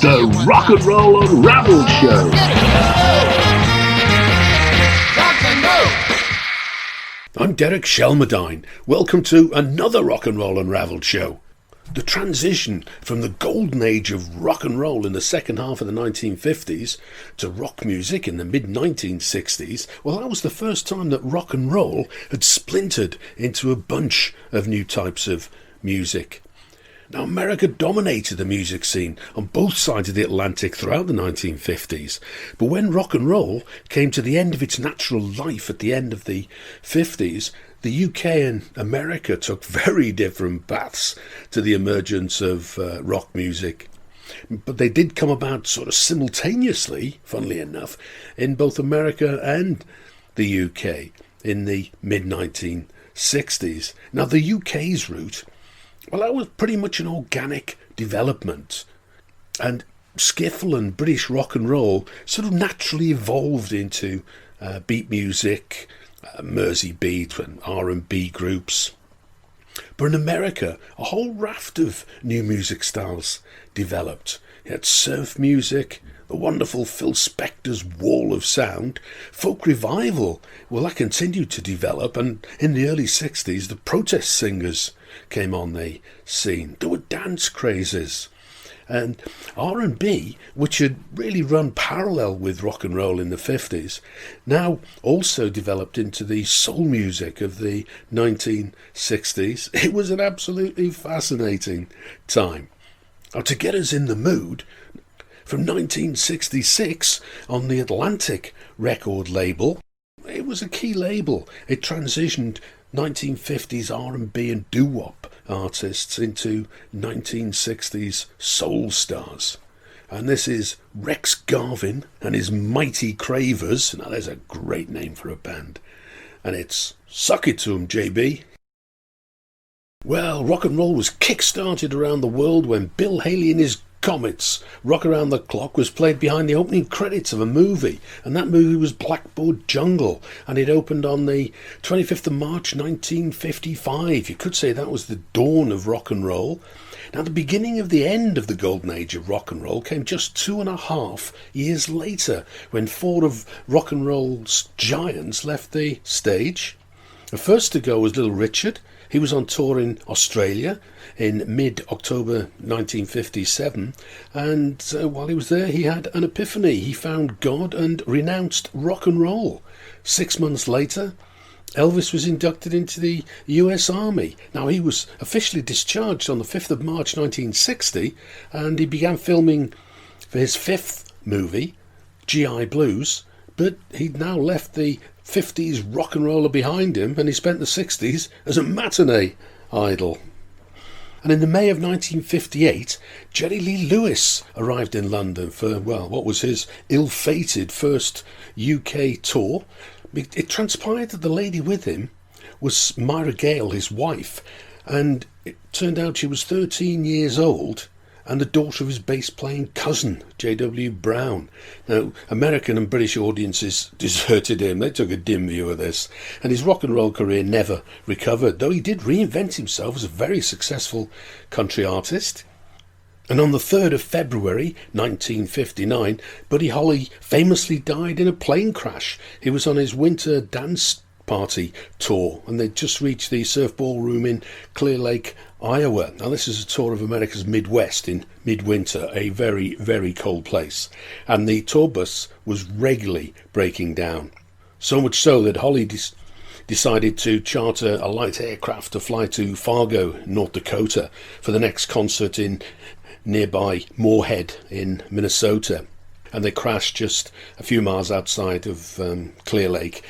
The Rock and Roll Unraveled Show. I'm Derek Shelmadine. Welcome to another Rock and Roll Unraveled show. The transition from the golden age of rock and roll in the second half of the 1950s to rock music in the mid-1960s, well, that was the first time that rock and roll had splintered into a bunch of new types of music. Now, America dominated the music scene on both sides of the Atlantic throughout the 1950s, but when rock and roll came to the end of its natural life at the end of the 50s, the UK and America took very different paths to the emergence of rock music. But they did come about sort of simultaneously, funnily enough, in both America and the UK in the mid-1960s. Now, the UK's route, well, that was pretty much an organic development. And Skiffle and British rock and roll sort of naturally evolved into beat music, Mersey beat and R&B groups. But in America, a whole raft of new music styles developed. You had surf music, the wonderful Phil Spector's Wall of Sound, folk revival, well, that continued to develop, and in the early 60s, the protest singers came on the scene. There were dance crazes. And R&B, which had really run parallel with rock and roll in the 50s, now also developed into the soul music of the 1960s. It was an absolutely fascinating time. Now, to get us in the mood, from 1966 on the Atlantic record label, it was a key label. It transitioned 1950s R&B and doo-wop artists into 1960s soul stars. And this is Rex Garvin and his Mighty Cravers. Now there's a great name for a band. And it's Suck It to 'em, JB. Well, rock and roll was kick-started around the world when Bill Haley and his Comets' Rock Around the Clock was played behind the opening credits of a movie, and that movie was Blackboard Jungle, and it opened on the 25th of March 1955. You could say that was the dawn of rock and roll. Now, the beginning of the end of the golden age of rock and roll came just 2.5 years later, when four of rock and roll's giants left the stage. The first to go was Little Richard. He was on tour in Australia in mid-October 1957, and while he was there he had an epiphany. He found God and renounced rock and roll. 6 months later, Elvis was inducted into the US Army. Now, he was officially discharged on the 5th of March 1960, and he began filming for his 5th movie, GI Blues, but he'd now left the 50s rock and roller behind him, and he spent the 60s as a matinee idol. And in the May of 1958, Jerry Lee Lewis arrived in London for, well, what was his ill-fated first UK tour. It transpired that the lady with him was Myra Gale, his wife, and it turned out she was 13 years old and the daughter of his bass-playing cousin, J.W. Brown. Now, American and British audiences deserted him. They took a dim view of this, and his rock and roll career never recovered, though he did reinvent himself as a very successful country artist. And on the 3rd of February 1959, Buddy Holly famously died in a plane crash. He was on his winter dance party tour, and they'd just reached the Surf Ballroom in Clear Lake, Iowa. Now, this is a tour of America's Midwest in midwinter, a very, very cold place, and the tour bus was regularly breaking down. So much so that Holly decided to charter a light aircraft to fly to Fargo, North Dakota, for the next concert in nearby Moorhead in Minnesota. And they crashed just a few miles outside of Clear Lake,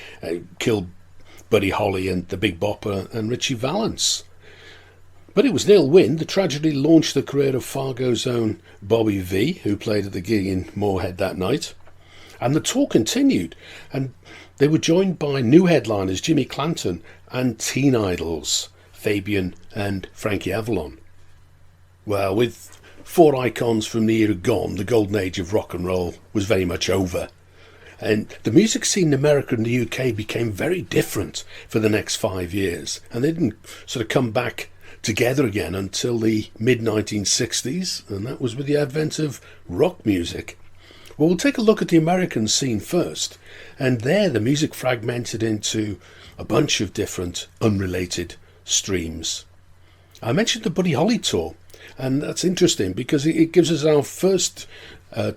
killed Buddy Holly and the Big Bopper and Richie Valens. But it was nil win. The tragedy launched the career of Fargo's own Bobby V, who played at the gig in Moorhead that night. And the tour continued, and they were joined by new headliners Jimmy Clanton and teen idols Fabian and Frankie Avalon. Well, with four icons from the era gone, the golden age of rock and roll was very much over. And the music scene in America and the UK became very different for the next 5 years. And they didn't sort of come back together again until the mid-1960s, and that was with the advent of rock music. Well, we'll take a look at the American scene first, and there the music fragmented into a bunch of different unrelated streams. I mentioned the Buddy Holly tour, and that's interesting because it gives us our first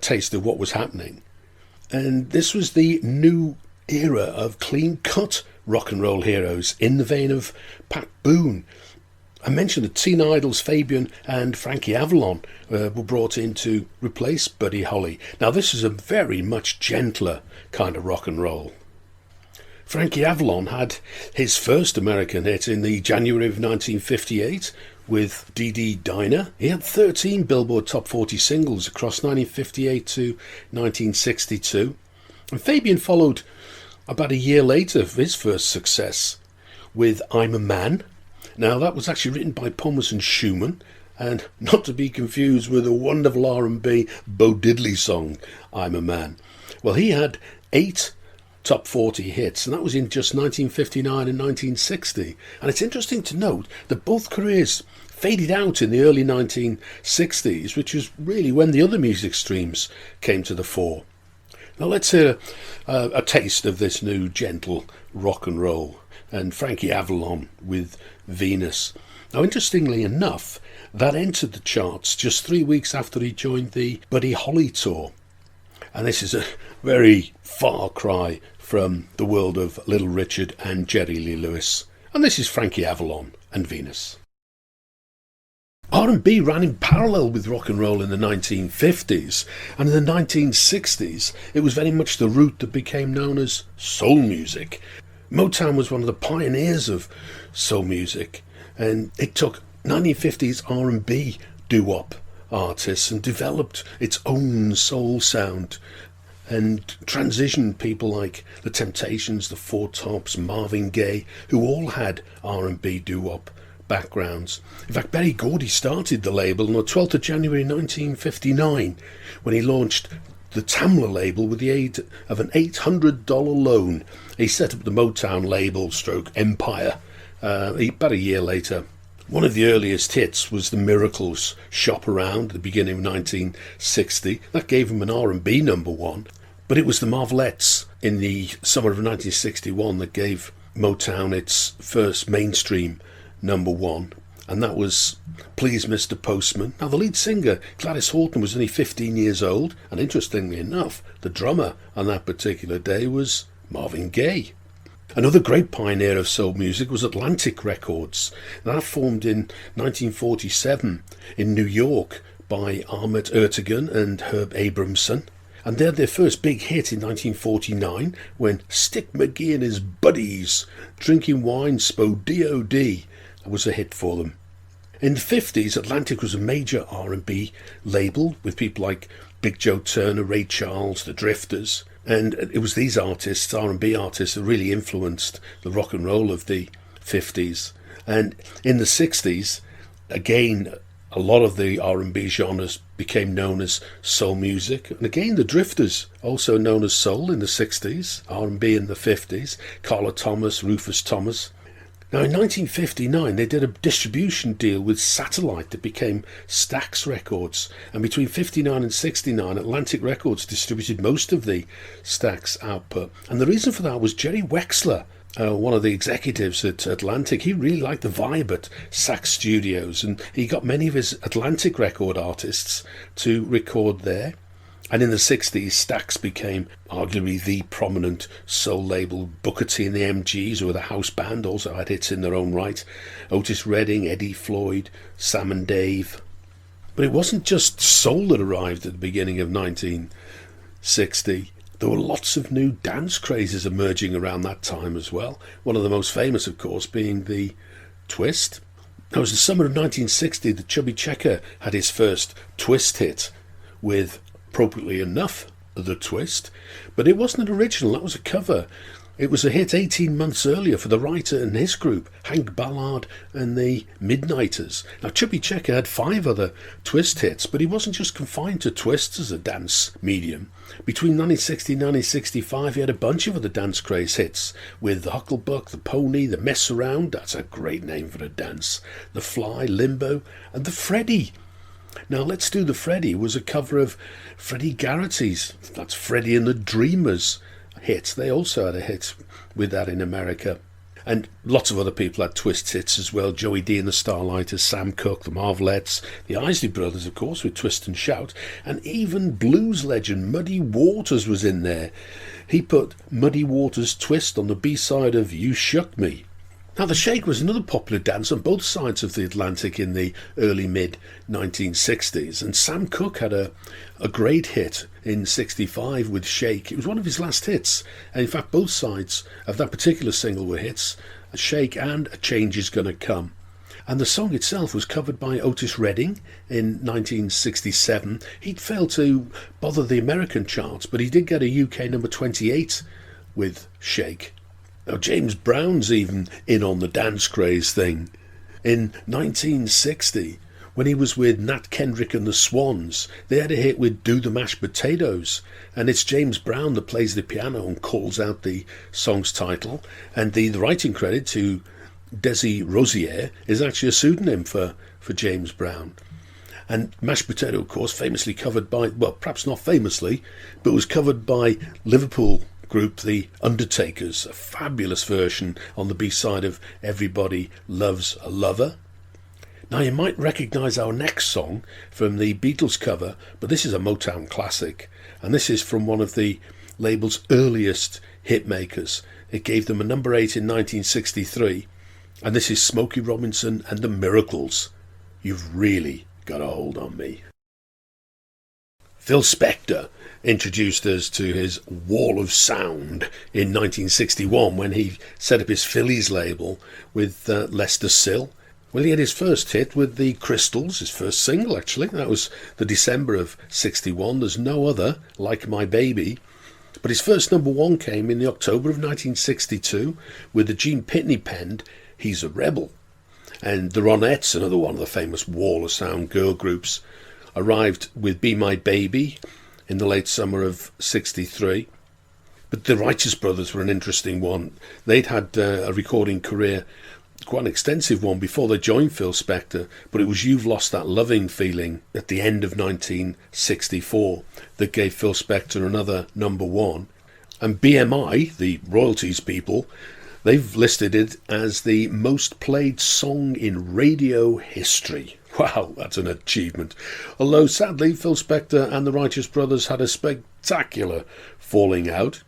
taste of what was happening. And this was the new era of clean-cut rock and roll heroes in the vein of Pat Boone. I mentioned that Teen Idles, Fabian and Frankie Avalon were brought in to replace Buddy Holly. Now this is a very much gentler kind of rock and roll. Frankie Avalon had his first American hit in the January of 1958 with Dee Dee Dinah. He had 13 Billboard Top 40 singles across 1958 to 1962. And Fabian followed about a year later for his first success with I'm a Man. Now that was actually written by Thomas and Schumann, and not to be confused with the wonderful R&B Bo Diddley song I'm a Man. Well, he had 8 top 40 hits, and that was in just 1959 and 1960. And it's interesting to note that both careers faded out in the early 1960s, which was really when the other music streams came to the fore. Now let's hear a taste of this new gentle rock and roll, and Frankie Avalon with Venus. Now interestingly enough, that entered the charts just 3 weeks after he joined the Buddy Holly tour. And this is a very far cry from the world of Little Richard and Jerry Lee Lewis. And this is Frankie Avalon and Venus. R&B ran in parallel with rock and roll in the 1950s, and in the 1960s it was very much the route that became known as soul music. Motown was one of the pioneers of soul music, and it took 1950s R&B doo-wop artists and developed its own soul sound and transitioned people like the Temptations, the Four Tops, Marvin Gaye, who all had R&B doo-wop backgrounds. In fact, Berry Gordy started the label on the 12th of January 1959 when he launched the Tamla label with the aid of an $800 loan. He set up the Motown label stroke Empire about a year later. One of the earliest hits was the Miracles' Shop Around at the beginning of 1960. That gave him an R&B number one, but it was the Marvelettes in the summer of 1961 that gave Motown its first mainstream number one, and that was Please Mr. Postman. Now the lead singer, Gladys Horton, was only 15 years old, and interestingly enough, the drummer on that particular day was Marvin Gaye. Another great pioneer of soul music was Atlantic Records. That formed in 1947 in New York by Ahmet Ertegun and Herb Abramson. And they had their first big hit in 1949 when Stick McGee and his buddies drinking wine spoke D.O.D. was a hit for them. In the 50s, Atlantic was a major R&B label with people like Big Joe Turner, Ray Charles, the Drifters. And it was these artists, R&B artists, that really influenced the rock and roll of the 50s. And in the 60s, again, a lot of the R&B genres became known as soul music. And again, the Drifters, also known as soul in the 60s, R&B in the 50s, Carla Thomas, Rufus Thomas. Now in 1959 they did a distribution deal with Satellite that became Stax Records, and between 59 and 69 Atlantic Records distributed most of the Stax output. And the reason for that was Jerry Wexler, one of the executives at Atlantic. He really liked the vibe at Sax Studios, and he got many of his Atlantic record artists to record there. And in the 60s, Stax became arguably the prominent soul label. Booker T and the MGs, who were the house band, also had hits in their own right. Otis Redding, Eddie Floyd, Sam and Dave. But it wasn't just soul that arrived at the beginning of 1960. There were lots of new dance crazes emerging around that time as well. One of the most famous, of course, being the twist. Now, it was the summer of 1960 that Chubby Checker had his first twist hit with, appropriately enough, the twist, but it wasn't an original. That was a cover It was a hit 18 months earlier for the writer and his group, Hank Ballard and the Midnighters. Now, Chubby Checker had 5 other twist hits, but he wasn't just confined to twists as a dance medium. Between 1960 and 1965, he had a bunch of other dance craze hits, with the Hucklebuck, the Pony, the Mess Around, that's a great name for a dance, the Fly, Limbo, and the Freddy. Now, Let's Do the Freddy was a cover of Freddie Garrity's, that's Freddie and the Dreamers, hit. They also had a hit with that in America. And lots of other people had twist hits as well. Joey D and the Starlighters, Sam Cooke, the Marvelettes, the Isley Brothers, of course, with Twist and Shout. And even blues legend Muddy Waters was in there. He put Muddy Waters' Twist on the B-side of You Shook Me. Now, the shake was another popular dance on both sides of the Atlantic in the early mid-1960s, and Sam Cooke had a great hit in 65 with Shake. It was one of his last hits, and in fact both sides of that particular single were hits, a Shake and A Change Is Gonna Come. And the song itself was covered by Otis Redding in 1967. He'd failed to bother the American charts, but he did get a UK number 28 with Shake. Now, James Brown's even in on the dance craze thing. In 1960, when he was with Nat Kendrick and the Swans, they had a hit with Do the Mashed Potatoes, and it's James Brown that plays the piano and calls out the song's title, and the writing credit to Desi Rosier is actually a pseudonym for James Brown. And Mashed Potato, of course, famously covered by, well, perhaps not famously, but was covered by Liverpool group The Undertakers, a fabulous version on the B-side of Everybody Loves a Lover. Now, you might recognise our next song from the Beatles cover, but this is a Motown classic, and this is from one of the label's earliest hit makers. It gave them a number 8 in 1963, and this is Smokey Robinson and the Miracles. You've really got a hold on me. Phil Spector introduced us to his Wall of Sound in 1961 when he set up his Phillies label with Lester Sill. Well, he had his first hit with the Crystals, his first single actually. That was the December of 61. There's no other like My Baby. But his first number 1 came in the October of 1962 with the Gene Pitney penned He's a Rebel. And the Ronettes, another one of the famous Wall of Sound girl groups, arrived with Be My Baby in the late summer of 63. But the Righteous Brothers were an interesting one. They'd had a recording career, quite an extensive one, before they joined Phil Spector, but it was You've Lost That Loving Feeling at the end of 1964 that gave Phil Spector another number 1. And BMI, the royalties people, they've listed it as the most played song in radio history. Wow, that's an achievement. Although, sadly, Phil Spector and the Righteous Brothers had a spectacular falling out.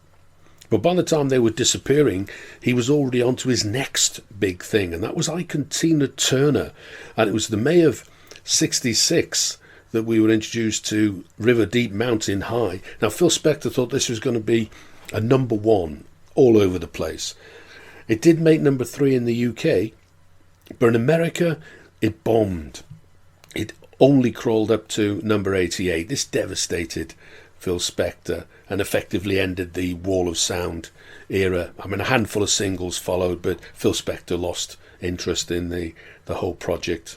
But by the time they were disappearing, he was already on to his next big thing, and that was Ike Tina Turner. And it was the May of 66 that we were introduced to River Deep Mountain High. Now, Phil Spector thought this was going to be a number 1 all over the place. It did make number 3 in the UK, but in America, it bombed. It only crawled up to number 88. This devastated Phil Spector and effectively ended the Wall of Sound era. I mean, a handful of singles followed, but Phil Spector lost interest in the whole project.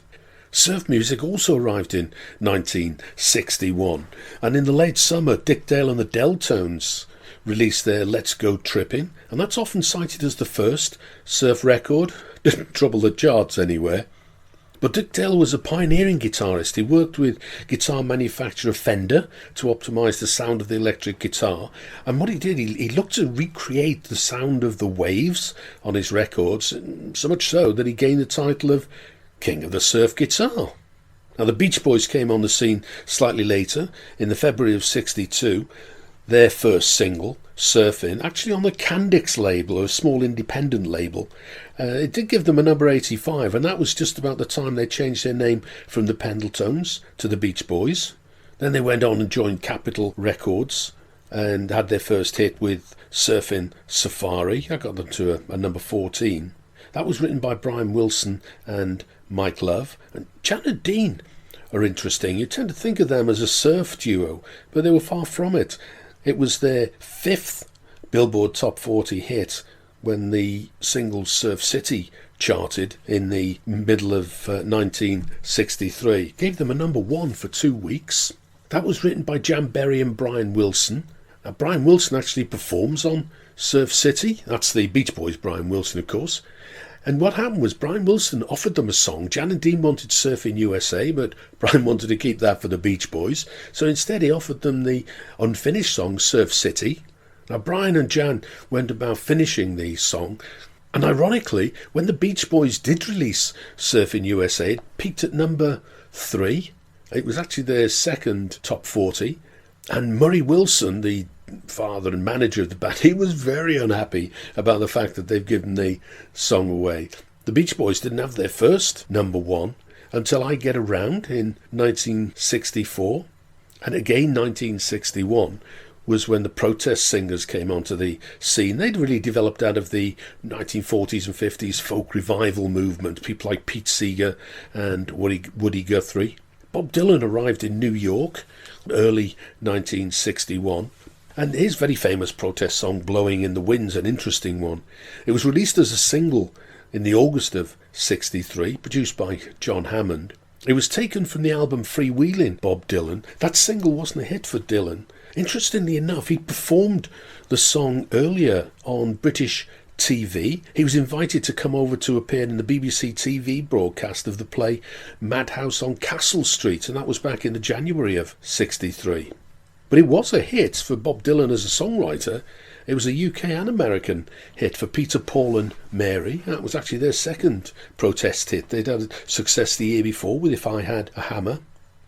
Surf music also arrived in 1961, and in the late summer, Dick Dale and the Deltones released their Let's Go Trippin', and that's often cited as the first surf record. Didn't trouble the charts anywhere. But Dick Dale was a pioneering guitarist. He worked with guitar manufacturer Fender to optimise the sound of the electric guitar. And what he did, he looked to recreate the sound of the waves on his records, so much so that he gained the title of King of the Surf Guitar. Now, the Beach Boys came on the scene slightly later, in the February of 62. Their first single, Surfin', actually on the Candix label, a small independent label. It did give them a number 85, and that was just about the time they changed their name from the Pendletones to the Beach Boys. Then they went on and joined Capitol Records and had their first hit with Surfin' Safari. I got them to a number 14. That was written by Brian Wilson and Mike Love. And Janet Dean are interesting. You tend to think of them as a surf duo, but they were far from it. It was their 5th Billboard Top 40 hit when the single Surf City charted in the middle of 1963. Gave them a number one for 2 weeks. That was written by Jan Berry and Brian Wilson. Now, Brian Wilson actually performs on Surf City. That's the Beach Boys' Brian Wilson, of course. And what happened was Brian Wilson offered them a song. Jan and Dean wanted Surfing USA, but Brian wanted to keep that for the Beach Boys. So instead he offered them the unfinished song, Surf City. Now, Brian and Jan went about finishing the song. And ironically, when the Beach Boys did release Surfing USA, it peaked at number 3. It was actually their second top 40. And Murray Wilson, the father and manager of the band, he was very unhappy about the fact that they've given the song away. The Beach Boys didn't have their first number one until I Get Around in 1964. And again, 1961 was when the protest singers came onto the scene. They'd really developed out of the 1940s and 50s folk revival movement. People like Pete Seeger and Woody Guthrie. Bob Dylan arrived in New York early 1961, and his very famous protest song Blowing in the Wind's an interesting one. It was released as a single in the August of 63, produced by John Hammond. It was taken from the album Freewheelin' Bob Dylan. That single wasn't a hit for Dylan. Interestingly enough, he performed the song earlier on British TV. He was invited to come over to appear in the BBC TV broadcast of the play Madhouse on Castle Street, and that was back in the January of 63. But it was a hit for Bob Dylan as a songwriter. It was a UK and American hit for Peter, Paul and Mary. That was actually their second protest hit. They'd had success the year before with If I Had a Hammer.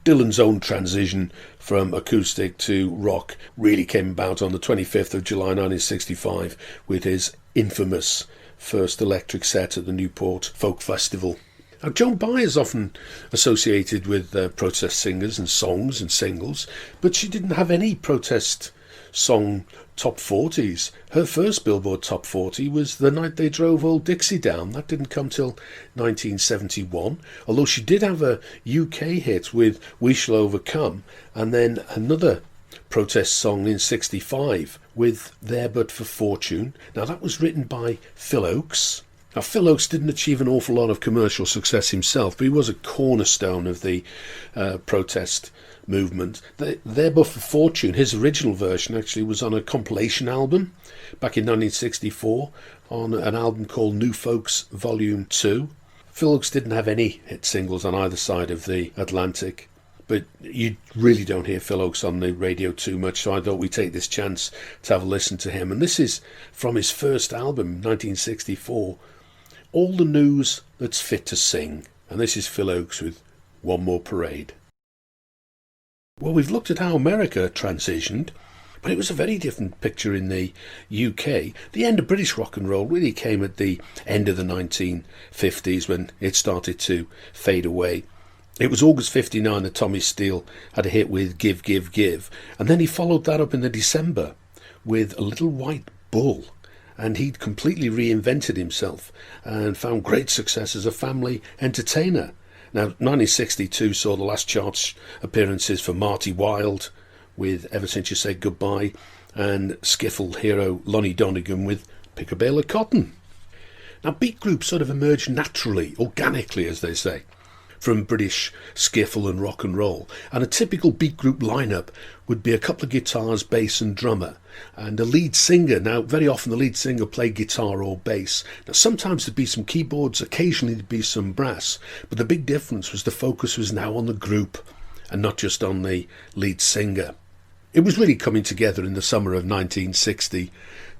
Dylan's own transition from acoustic to rock really came about on the 25th of July 1965 with his infamous first electric set at the Newport Folk Festival. Now, Joan Baez is often associated with protest singers and songs and singles, but she didn't have any protest song top 40s. Her first Billboard Top 40 was The Night They Drove Old Dixie Down. That didn't come till 1971, although she did have a UK hit with We Shall Overcome, and then another protest song in 65 with There But For Fortune. Now, that was written by Phil Oakes. Now, Phil Oakes didn't achieve an awful lot of commercial success himself, but he was a cornerstone of the protest movement. There But For Fortune, his original version actually was on a compilation album back in 1964 on an album called New Folks Volume 2. Phil Oakes didn't have any hit singles on either side of the Atlantic, but you really don't hear Phil Oakes on the radio too much, so I thought we'd take this chance to have a listen to him. And this is from his first album, 1964, All the News That's Fit to Sing. And this is Phil Oakes with One More Parade. Well, we've looked at how America transitioned, but it was a very different picture in the UK. The end of British rock and roll really came at the end of the 1950s when it started to fade away. It was August 59 that Tommy Steele had a hit with Give, Give, Give, and then he followed that up in the December with A Little White Bull, and he'd completely reinvented himself and found great success as a family entertainer. Now, 1962 saw the last charts appearances for Marty Wilde with Ever Since You Said Goodbye, and Skiffle hero Lonnie Donegan with Pick a Bale of Cotton. Now, beat groups sort of emerged naturally, organically, as they say, from British skiffle and rock and roll, and a typical beat group lineup would be a couple of guitars, bass and drummer, and a lead singer. Now, very often the lead singer played guitar or bass. Now, sometimes there'd be some keyboards, occasionally there'd be some brass, but the big difference was the focus was now on the group and not just on the lead singer. It was really coming together in the summer of 1960.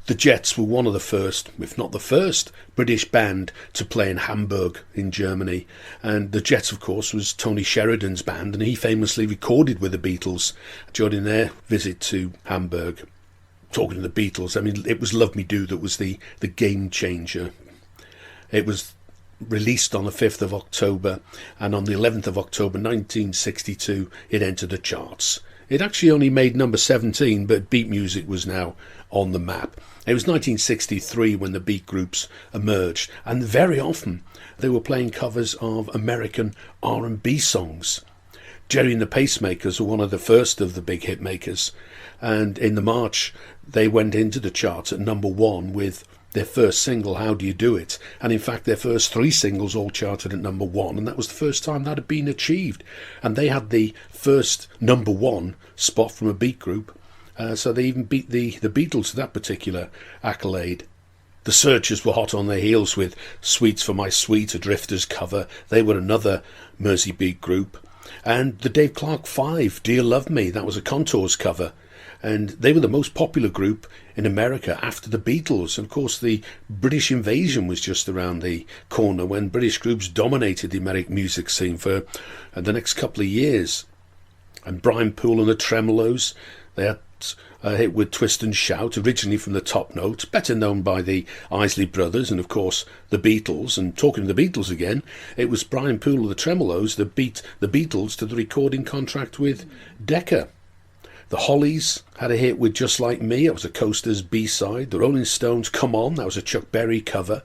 The Jets were one of the first, if not the first, British band to play in Hamburg in Germany. And the Jets, of course, was Tony Sheridan's band, and he famously recorded with the Beatles during their visit to Hamburg. Talking to the Beatles, I mean, it was Love Me Do that was the game changer. It was released on the 5th of October, and on the 11th of October 1962, it entered the charts. It actually only made number 17, but beat music was now on the map. It was 1963 when the beat groups emerged, and very often they were playing covers of American R&B songs. Jerry and the Pacemakers were one of the first of the big hit makers, and in the March they went into the charts at number 1 with their first single, How Do You Do It? And in fact their first 3 singles all charted at number 1, and that was the first time that had been achieved. And they had the first number 1 spot from a beat group, so they even beat the Beatles to that particular accolade. The Searchers were hot on their heels with Sweets for My Sweet, a Drifters cover. They were another Mersey beat group. And the Dave Clark 5, Dear Love Me, that was a Contours cover. And they were the most popular group in America after the Beatles. And of course the British invasion was just around the corner when British groups dominated the American music scene for the next couple of years. And Brian Poole and the Tremolos, they had a hit with Twist and Shout, originally from the Top Notes, better known by the Isley Brothers and of course the Beatles. And talking of the Beatles again, it was Brian Poole of the Tremolos that beat the Beatles to the recording contract with Decca. The Hollies had a hit with Just Like Me, it was a Coasters B-side. The Rolling Stones, Come On, that was a Chuck Berry cover.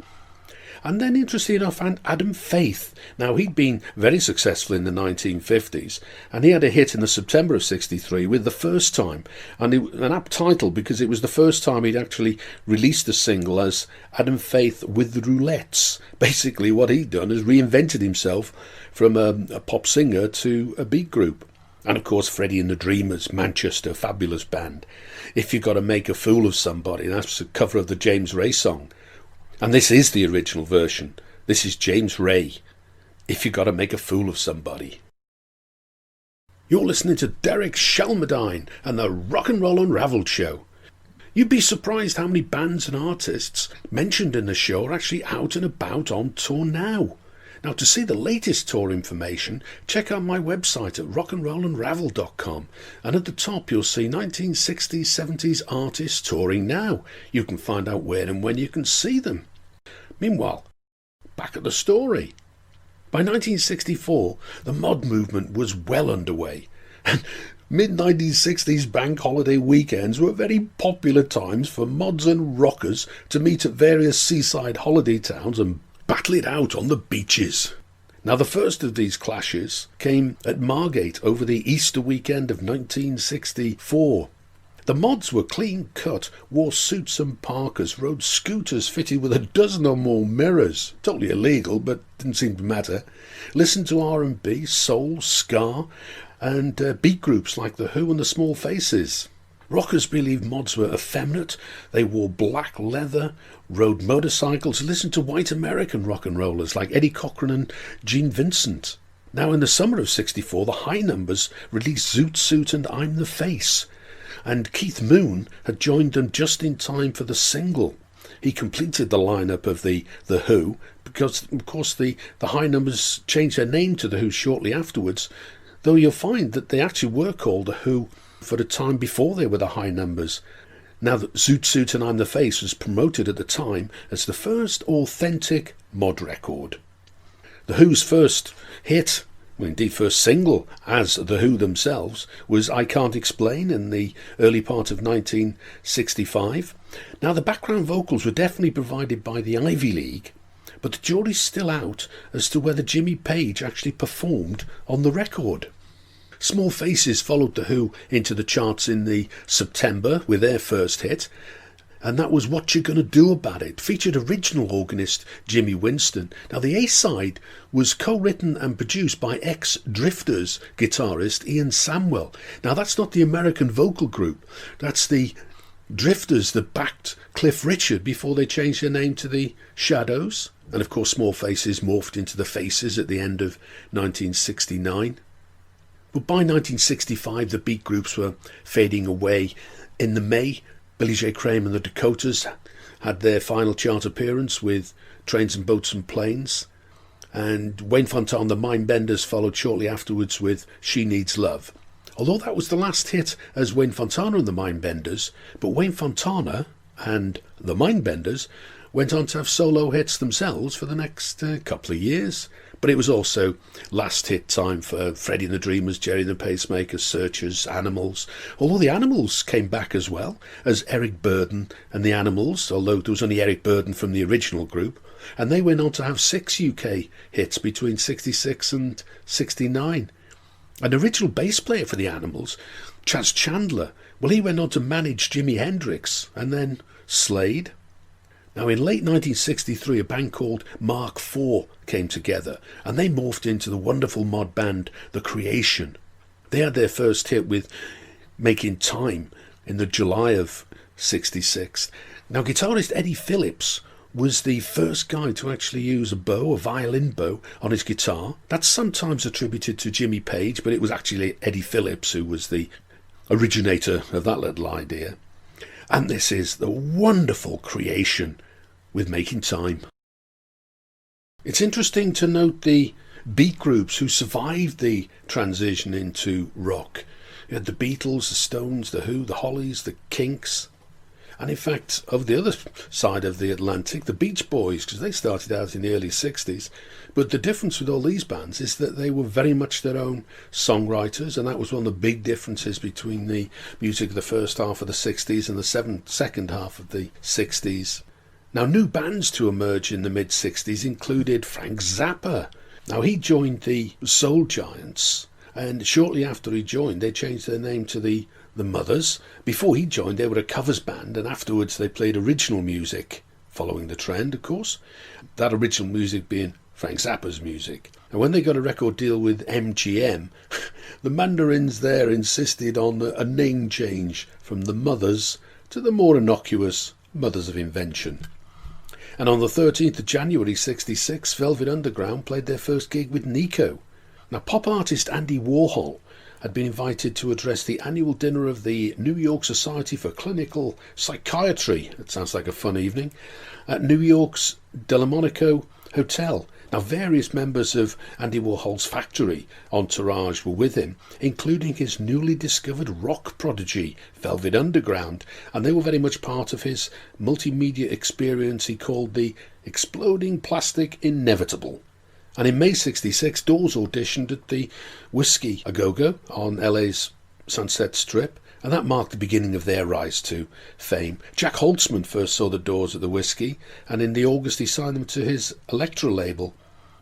And then, interestingly enough, Adam Faith. Now, he'd been very successful in the 1950s, and he had a hit in the September of 63 with The First Time, and an apt title because it was the first time he'd actually released a single as Adam Faith with the Roulettes. Basically, what he'd done is reinvented himself from a pop singer to a beat group. And of course, Freddie and the Dreamers, Manchester, fabulous band. If You Gotta Make a Fool of Somebody, that's a cover of the James Ray song. And this is the original version. This is James Ray, If You Gotta Make a Fool of Somebody. You're listening to Derek Shelmerdine and the Rock and Roll Unraveled show. You'd be surprised how many bands and artists mentioned in the show are actually out and about on tour now. Now, to see the latest tour information, check out my website at rockandrollandravel.com, and at the top you'll see 1960s, 70s artists touring now. You can find out where and when you can see them. Meanwhile, back at the story. By 1964, the mod movement was well underway, and mid-1960s bank holiday weekends were very popular times for mods and rockers to meet at various seaside holiday towns and battle it out on the beaches. Now, the first of these clashes came at Margate over the Easter weekend of 1964. The mods were clean cut, wore suits and parkas, rode scooters fitted with a dozen or more mirrors, totally illegal but didn't seem to matter, listened to R&B, soul, ska and beat groups like The Who and the Small Faces. Rockers believed mods were effeminate, they wore black leather, rode motorcycles, listened to white American rock and rollers like Eddie Cochran and Gene Vincent. Now, in the summer of 64, the High Numbers released Zoot Suit and I'm the Face, and Keith Moon had joined them just in time for the single. He completed the lineup of the Who, because, of course, the High Numbers changed their name to The Who shortly afterwards, though you'll find that they actually were called The Who for a time before they were the High Numbers. Now, Zoot Suit and I'm the Face was promoted at the time as the first authentic mod record. The Who's first hit, well indeed first single as The Who themselves, was I Can't Explain in the early part of 1965. Now, the background vocals were definitely provided by the Ivy League, but the jury's still out as to whether Jimmy Page actually performed on the record. Small Faces followed The Who into the charts in the September with their first hit, and that was What You Gonna Do About It, featured original organist Jimmy Winston. Now, the A-side was co-written and produced by ex-Drifters guitarist Ian Samwell. Now, that's not the American vocal group, that's the Drifters that backed Cliff Richard before they changed their name to the Shadows. And of course, Small Faces morphed into the Faces at the end of 1969. But by 1965, the beat groups were fading away. In the May, Billy J. Kramer and the Dakotas had their final chart appearance with Trains and Boats and Planes. And Wayne Fontana and the Mindbenders followed shortly afterwards with She Needs Love. Although that was the last hit as Wayne Fontana and the Mindbenders, but Wayne Fontana and the Mindbenders went on to have solo hits themselves for the next couple of years. But it was also last hit time for Freddie and the Dreamers, Jerry and the Pacemakers, Searchers, Animals. Although the Animals came back as well as Eric Burdon and the Animals, although there was only Eric Burdon from the original group. And they went on to have 6 UK hits between 66 and 69. An original bass player for the Animals, Chas Chandler, well, he went on to manage Jimi Hendrix and then Slade. Now, in late 1963, a band called Mark IV came together, and they morphed into the wonderful mod band The Creation. They had their first hit with Making Time in the July of '66. Now, guitarist Eddie Phillips was the first guy to actually use a bow, a violin bow, on his guitar. That's sometimes attributed to Jimmy Page, but it was actually Eddie Phillips who was the originator of that little idea. And this is the wonderful Creation with Making Time. It's interesting to note the beat groups who survived the transition into rock. You had the Beatles, the Stones, the Who, the Hollies, the Kinks, and in fact, over the other side of the Atlantic, the Beach Boys, because they started out in the early 60s. But the difference with all these bands is that they were very much their own songwriters, and that was one of the big differences between the music of the first half of the 60s and the second half of the 60s. Now, new bands to emerge in the mid-60s included Frank Zappa. Now, he joined the Soul Giants, and shortly after he joined, they changed their name to the Mothers. Before he joined, they were a covers band, and afterwards they played original music, following the trend, of course. That original music being Frank Zappa's music. And when they got a record deal with MGM, the mandarins there insisted on a name change from the Mothers to the more innocuous Mothers of Invention. And on the 13th of January '66, Velvet Underground played their first gig with Nico. Now, pop artist Andy Warhol had been invited to address the annual dinner of the New York Society for Clinical Psychiatry. It sounds like a fun evening. At New York's Delmonico Hotel. Now, various members of Andy Warhol's factory entourage were with him, including his newly discovered rock prodigy, Velvet Underground, and they were very much part of his multimedia experience he called the Exploding Plastic Inevitable. And in May '66, Doors auditioned at the Whiskey A Go-Go on LA's Sunset Strip, and that marked the beginning of their rise to fame. Jack Holtzman first saw the Doors at the Whiskey, and in the August he signed them to his Elektra label.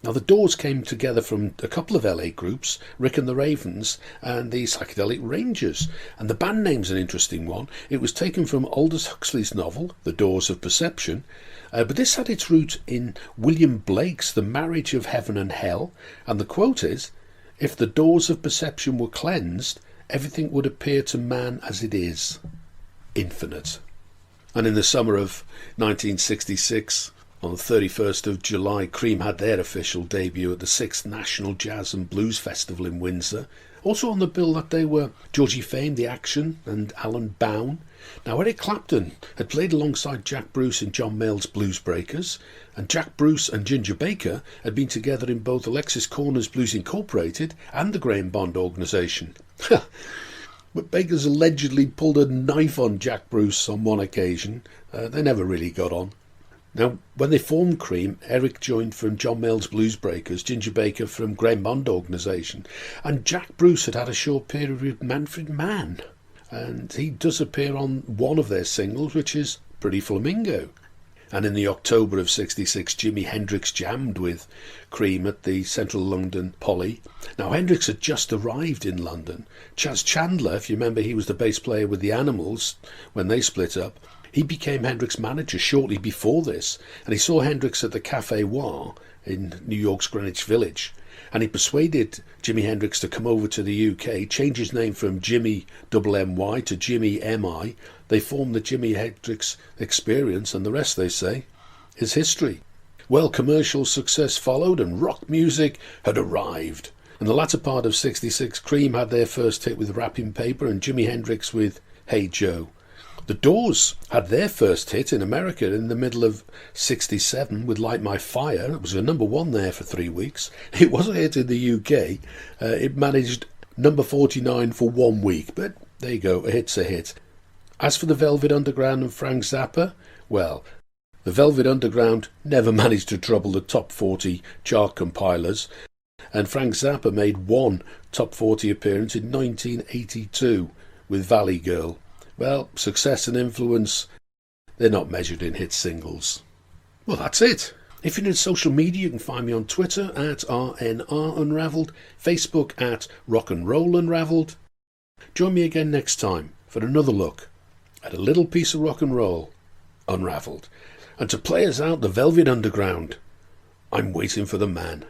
Now, the Doors came together from a couple of LA groups, Rick and the Ravens and the Psychedelic Rangers. And the band name's an interesting one. It was taken from Aldous Huxley's novel, The Doors of Perception, but this had its root in William Blake's The Marriage of Heaven and Hell, and the quote is, "If the doors of perception were cleansed, everything would appear to man as it is, infinite." And in the summer of 1966, on the 31st of July, Cream had their official debut at the 6th National Jazz and Blues Festival in Windsor. Also on the bill that day were Georgie Fame, The Action, and Alan Bown. Now, Eric Clapton had played alongside Jack Bruce in John Mayall's Blues Breakers, and Jack Bruce and Ginger Baker had been together in both Alexis Corner's Blues Incorporated and the Graham Bond Organisation. But Baker's allegedly pulled a knife on Jack Bruce on one occasion. They never really got on. Now, when they formed Cream, Eric joined from John Mayall's Blues Breakers, Ginger Baker from Graham Bond Organisation, and Jack Bruce had a short period with Manfred Mann. And he does appear on one of their singles, which is Pretty Flamingo. And in the October of '66, Jimi Hendrix jammed with Cream at the Central London Poly. Now, Hendrix had just arrived in London. Chas Chandler, if you remember, he was the bass player with the Animals when they split up. He became Hendrix's manager shortly before this, and he saw Hendrix at the Café War in New York's Greenwich Village. And he persuaded Jimi Hendrix to come over to the UK, change his name from Jimmy MY to Jimmy MI. They formed the Jimi Hendrix Experience, and the rest, they say, is history. Well, commercial success followed, and rock music had arrived. In the latter part of '66, Cream had their first hit with Wrapping Paper, and Jimi Hendrix with Hey Joe. The Doors had their first hit in America in the middle of '67 with Light My Fire. It was a number one there for 3 weeks. It was a hit in the UK. It managed number 49 for 1 week, but there you go, a hit's a hit. As for the Velvet Underground and Frank Zappa, well, the Velvet Underground never managed to trouble the top 40 chart compilers, and Frank Zappa made one top 40 appearance in 1982 with Valley Girl. Well, success and influence, they're not measured in hit singles. Well, that's it. If you're in social media, you can find me on Twitter at RNR Unraveled, Facebook at Rock and Roll Unraveled. Join me again next time for another look at a little piece of rock and roll unraveled. And to play us out the Velvet Underground, I'm Waiting for the Man.